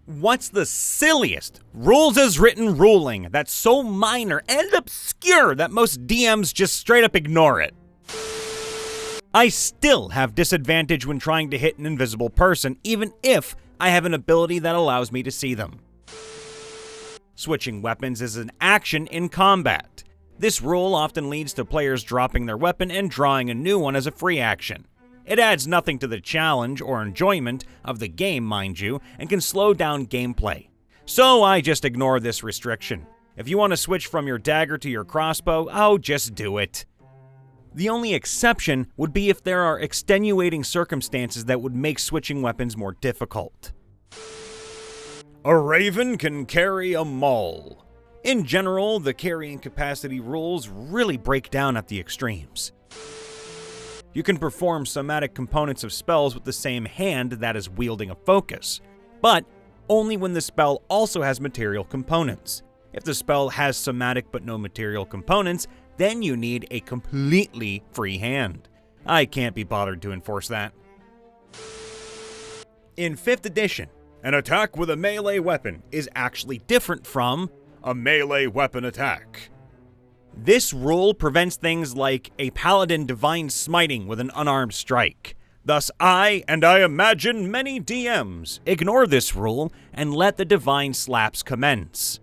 What's the silliest rules as written ruling that's so minor and obscure that most DMs just straight up ignore it? I still have disadvantage when trying to hit an invisible person, even if I have an ability that allows me to see them. Switching weapons is an action in combat. This rule often leads to players dropping their weapon and drawing a new one as a free action. It adds nothing to the challenge or enjoyment of the game, mind you, and can slow down gameplay. So I just ignore this restriction. If you want to switch from your dagger to your crossbow, oh, just do it. The only exception would be if there are extenuating circumstances that would make switching weapons more difficult. A raven can carry a maul. In general, the carrying capacity rules really break down at the extremes. You can perform somatic components of spells with the same hand that is wielding a focus, but only when the spell also has material components. If the spell has somatic but no material components, then you need a completely free hand. I can't be bothered to enforce that. In 5th edition, an attack with a melee weapon is actually different from a melee weapon attack. This rule prevents things like a paladin divine smiting with an unarmed strike. Thus I imagine many DMs, ignore this rule and let the divine slaps commence.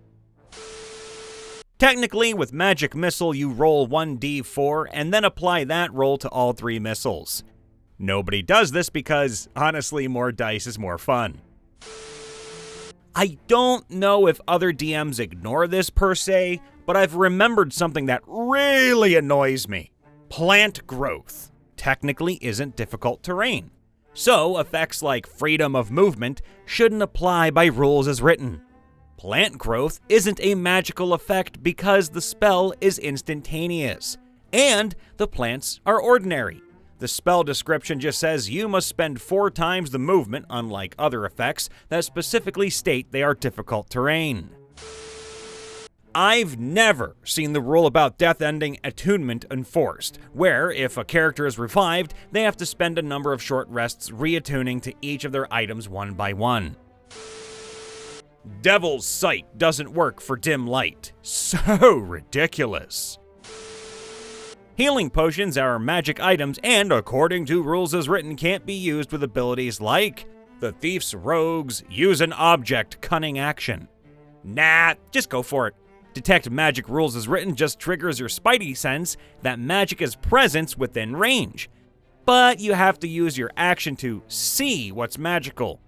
Technically, with Magic Missile, you roll 1d4 and then apply that roll to all 3 missiles. Nobody does this because, honestly, more dice is more fun. I don't know if other DMs ignore this per se, but I've remembered something that really annoys me. Plant growth technically isn't difficult terrain, so effects like freedom of movement shouldn't apply by rules as written. Plant growth isn't a magical effect because the spell is instantaneous, and the plants are ordinary. The spell description just says you must spend 4 times the movement, unlike other effects that specifically state they are difficult terrain. I've never seen the rule about death-ending attunement enforced, where if a character is revived, they have to spend a number of short rests reattuning to each of their items one by one. Devil's Sight doesn't work for dim light. So ridiculous. Healing potions are magic items and, according to rules as written, can't be used with abilities like the Thief's Rogue's Use an Object Cunning Action. Nah, just go for it. Detect Magic rules as written just triggers your spidey sense that magic is present within range. But you have to use your action to see what's magical.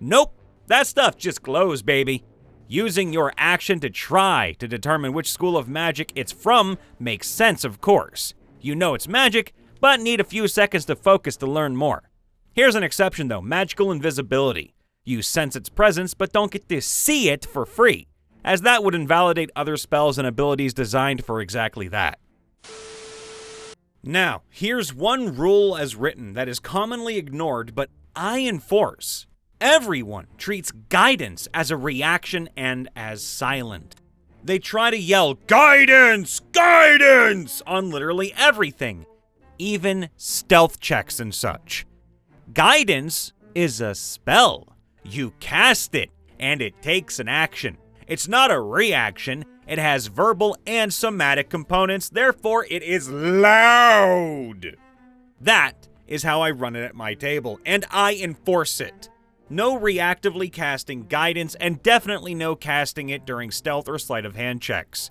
Nope, that stuff just glows, baby. Using your action to try to determine which school of magic it's from makes sense, of course. You know it's magic, but need a few seconds to focus to learn more. Here's an exception though, magical invisibility. You sense its presence, but don't get to see it for free, as that would invalidate other spells and abilities designed for exactly that. Now, here's one rule as written that is commonly ignored, but I enforce. Everyone treats guidance as a reaction and as silent. They try to yell, "Guidance! Guidance!" on literally everything, even stealth checks and such. Guidance is a spell. You cast it, and it takes an action. It's not a reaction. It has verbal and somatic components, therefore it is loud. That is how I run it at my table, and I enforce it. No reactively casting guidance, and definitely no casting it during stealth or sleight of hand checks.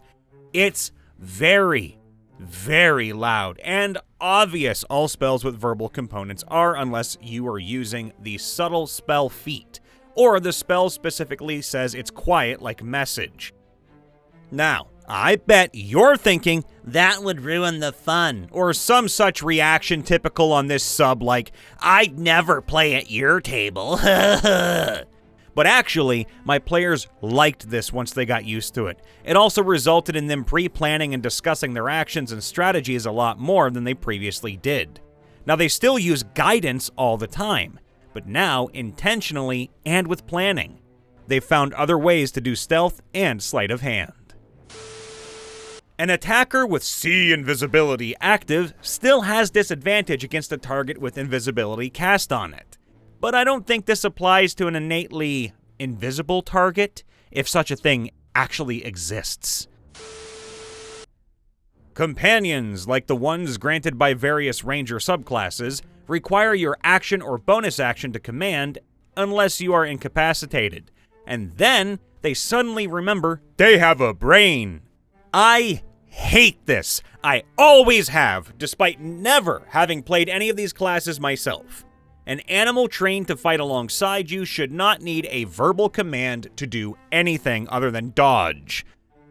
It's very, very loud, and obvious all spells with verbal components are unless you are using the subtle spell feat, or the spell specifically says it's quiet like message. Now, I bet you're thinking that would ruin the fun, or some such reaction typical on this sub like, "I'd never play at your table." But actually, my players liked this once they got used to it. It also resulted in them pre-planning and discussing their actions and strategies a lot more than they previously did. Now, they still use guidance all the time, but now intentionally and with planning. They've found other ways to do stealth and sleight of hand. An attacker with C invisibility active still has disadvantage against a target with invisibility cast on it. But I don't think this applies to an innately invisible target, if such a thing actually exists. Companions, like the ones granted by various ranger subclasses, require your action or bonus action to command unless you are incapacitated. And then they suddenly remember they have a brain. I hate this. I always have, despite never having played any of these classes myself. An animal trained to fight alongside you should not need a verbal command to do anything other than dodge.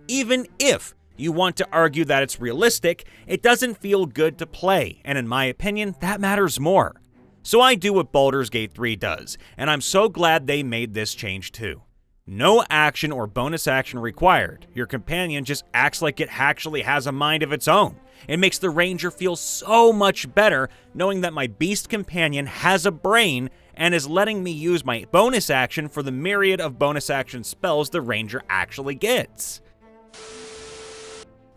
Even if you want to argue that it's realistic, it doesn't feel good to play, and in my opinion, that matters more. So I do what Baldur's Gate 3 does, and I'm so glad they made this change too. No action or bonus action required. Your companion just acts like it actually has a mind of its own. It makes the ranger feel so much better knowing that my beast companion has a brain and is letting me use my bonus action for the myriad of bonus action spells the ranger actually gets.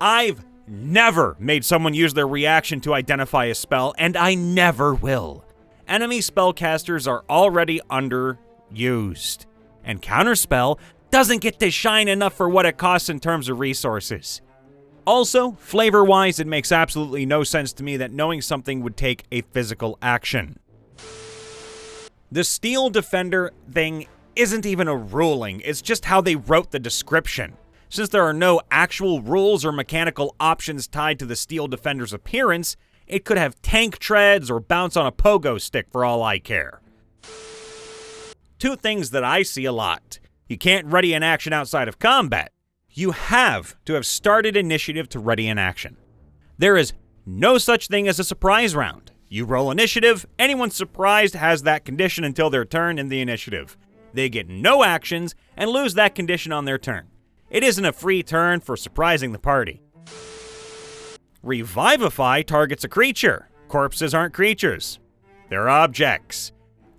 I've never made someone use their reaction to identify a spell, and I never will. Enemy spellcasters are already underused, and Counterspell doesn't get to shine enough for what it costs in terms of resources. Also, flavor-wise, it makes absolutely no sense to me that knowing something would take a physical action. The Steel Defender thing isn't even a ruling, it's just how they wrote the description. Since there are no actual rules or mechanical options tied to the Steel Defender's appearance, it could have tank treads or bounce on a pogo stick for all I care. Two things that I see a lot. You can't ready an action outside of combat. You have to have started initiative to ready an action. There is no such thing as a surprise round. You roll initiative, anyone surprised has that condition until their turn in the initiative. They get no actions and lose that condition on their turn. It isn't a free turn for surprising the party. Revivify targets a creature. Corpses aren't creatures. They're objects.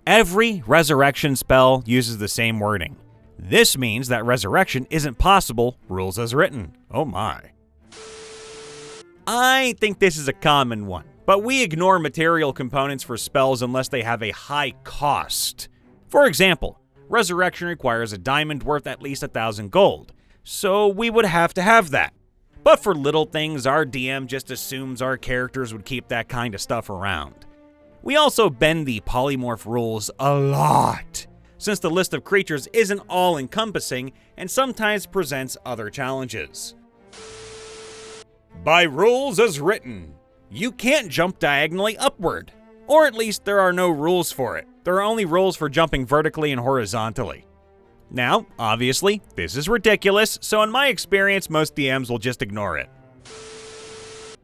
Every resurrection spell uses the same wording. This means that resurrection isn't possible, rules as written. Oh my. I think this is a common one, but we ignore material components for spells unless they have a high cost. For example, resurrection requires a diamond worth at least 1,000 gold, so we would have to have that. But for little things, our DM just assumes our characters would keep that kind of stuff around. We also bend the polymorph rules a lot, since the list of creatures isn't all-encompassing and sometimes presents other challenges. By rules as written, you can't jump diagonally upward, or at least there are no rules for it. There are only rules for jumping vertically and horizontally. Now, obviously, this is ridiculous, so in my experience, most DMs will just ignore it.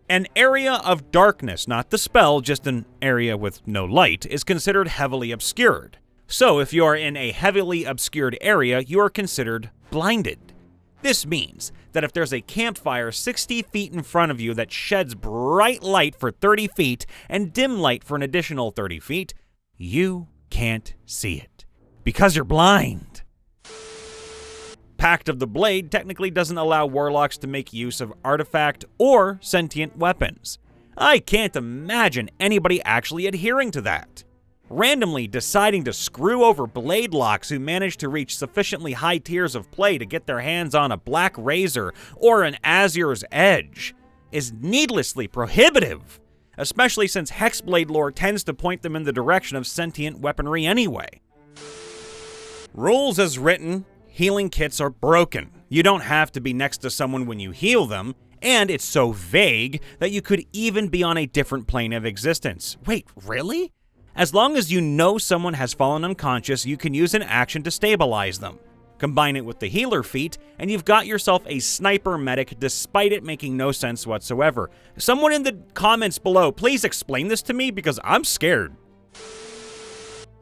An area of darkness, not the spell, just an area with no light, is considered heavily obscured. So if you are in a heavily obscured area, you are considered blinded. This means that if there's a campfire 60 feet in front of you that sheds bright light for 30 feet and dim light for an additional 30 feet, you can't see it because you're blind. Pact of the Blade technically doesn't allow warlocks to make use of artifact or sentient weapons. I can't imagine anybody actually adhering to that. Randomly deciding to screw over Bladelocks who manage to reach sufficiently high tiers of play to get their hands on a Black Razor or an Azur's Edge is needlessly prohibitive, especially since Hexblade lore tends to point them in the direction of sentient weaponry anyway. Rules as written, healing kits are broken. You don't have to be next to someone when you heal them, and it's so vague that you could even be on a different plane of existence. Wait, really? As long as you know someone has fallen unconscious, you can use an action to stabilize them. Combine it with the healer feat, and you've got yourself a sniper medic despite it making no sense whatsoever. Someone in the comments below, please explain this to me because I'm scared.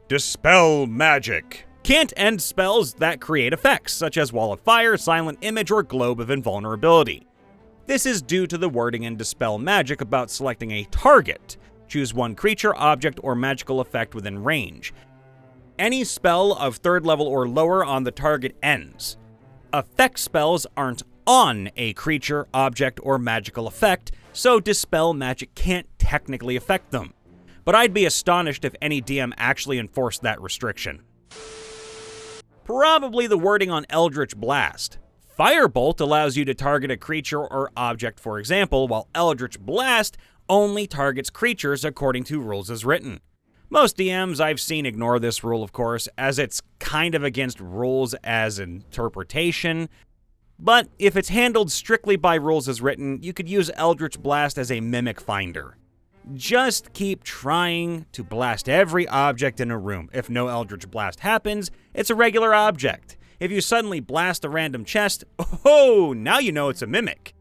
Dispel Magic. Can't end spells that create effects, such as Wall of Fire, Silent Image, or Globe of Invulnerability. This is due to the wording in Dispel Magic about selecting a target. Choose one creature, object, or magical effect within range. Any spell of 3rd level or lower on the target ends. Effect spells aren't on a creature, object, or magical effect, so Dispel Magic can't technically affect them. But I'd be astonished if any DM actually enforced that restriction. Probably the wording on Eldrich Blast. Firebolt allows you to target a creature or object, for example, while Eldrich Blast only targets creatures according to rules as written. Most DMs I've seen ignore this rule, of course, as it's kind of against rules as interpretation. But if it's handled strictly by rules as written, you could use Eldritch Blast as a mimic finder. Just keep trying to blast every object in a room. If no Eldritch Blast happens, it's a regular object. If you suddenly blast a random chest, oh, now you know it's a mimic.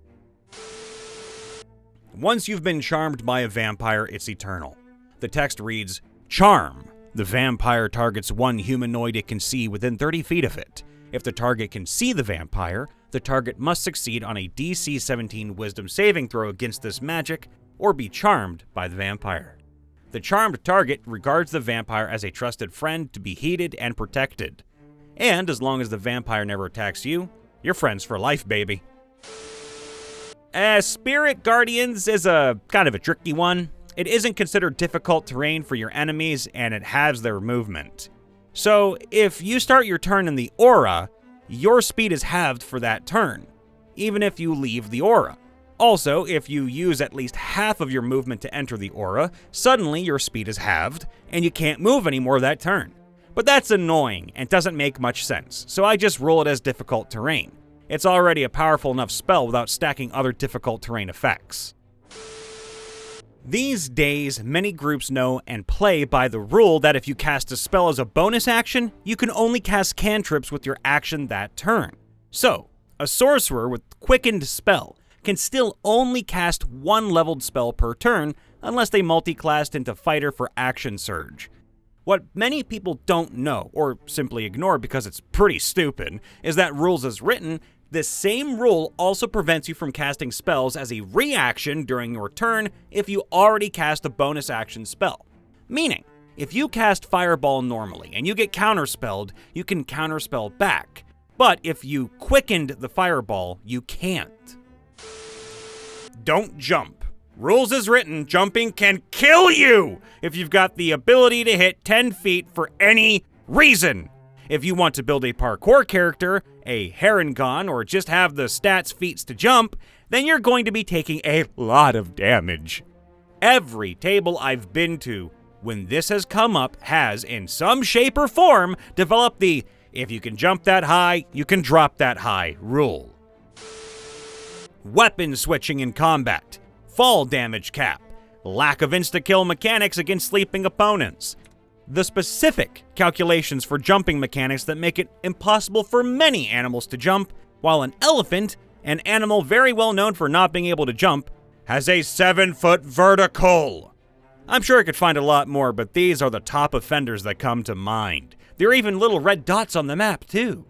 Once you've been charmed by a vampire, it's eternal. The text reads, "Charm. The vampire targets one humanoid it can see within 30 feet of it. If the target can see the vampire, the target must succeed on a DC 17 Wisdom saving throw against this magic, or be charmed by the vampire. The charmed target regards the vampire as a trusted friend to be heeded and protected. And as long as the vampire never attacks you, you're friends for life, baby." Spirit Guardians is a kind of a tricky one. It isn't considered difficult terrain for your enemies, and it halves their movement. So if you start your turn in the aura, your speed is halved for that turn, even if you leave the aura. Also, if you use at least half of your movement to enter the aura, suddenly your speed is halved, and you can't move anymore that turn. But that's annoying, and doesn't make much sense, so I just roll it as difficult terrain. It's already a powerful enough spell without stacking other difficult terrain effects. These days, many groups know and play by the rule that if you cast a spell as a bonus action, you can only cast cantrips with your action that turn. So, a sorcerer with Quickened Spell can still only cast one leveled spell per turn unless they multi-classed into Fighter for Action Surge. What many people don't know, or simply ignore because it's pretty stupid, is that rules as written, this same rule also prevents you from casting spells as a reaction during your turn if you already cast a bonus action spell. Meaning, if you cast Fireball normally and you get counterspelled, you can counterspell back. But if you quickened the Fireball, you can't. Don't jump. Rules as written, jumping can kill you if you've got the ability to hit 10 feet for any reason. If you want to build a parkour character, a Harengon, or just have the stats feats to jump, then you're going to be taking a lot of damage. Every table I've been to, when this has come up, has, in some shape or form, developed the "if you can jump that high, you can drop that high" rule. Weapon switching in combat, fall damage cap, lack of insta-kill mechanics against sleeping opponents, the specific calculations for jumping mechanics that make it impossible for many animals to jump, while an elephant, an animal very well known for not being able to jump, has a 7-foot vertical. I'm sure I could find a lot more, but these are the top offenders that come to mind. There are even little red dots on the map, too.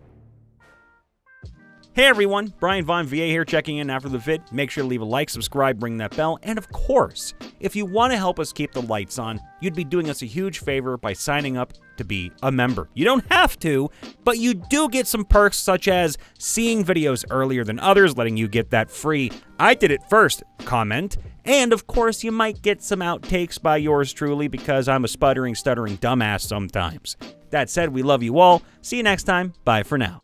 Hey everyone, Brian Von VA here checking in after the vid. Make sure to leave a like, subscribe, ring that bell, and of course, if you want to help us keep the lights on, you'd be doing us a huge favor by signing up to be a member. You don't have to, but you do get some perks such as seeing videos earlier than others, letting you get that free "I did it first" comment, and of course you might get some outtakes by yours truly because I'm a stuttering dumbass sometimes. That said, we love you all. See you next time. Bye for now.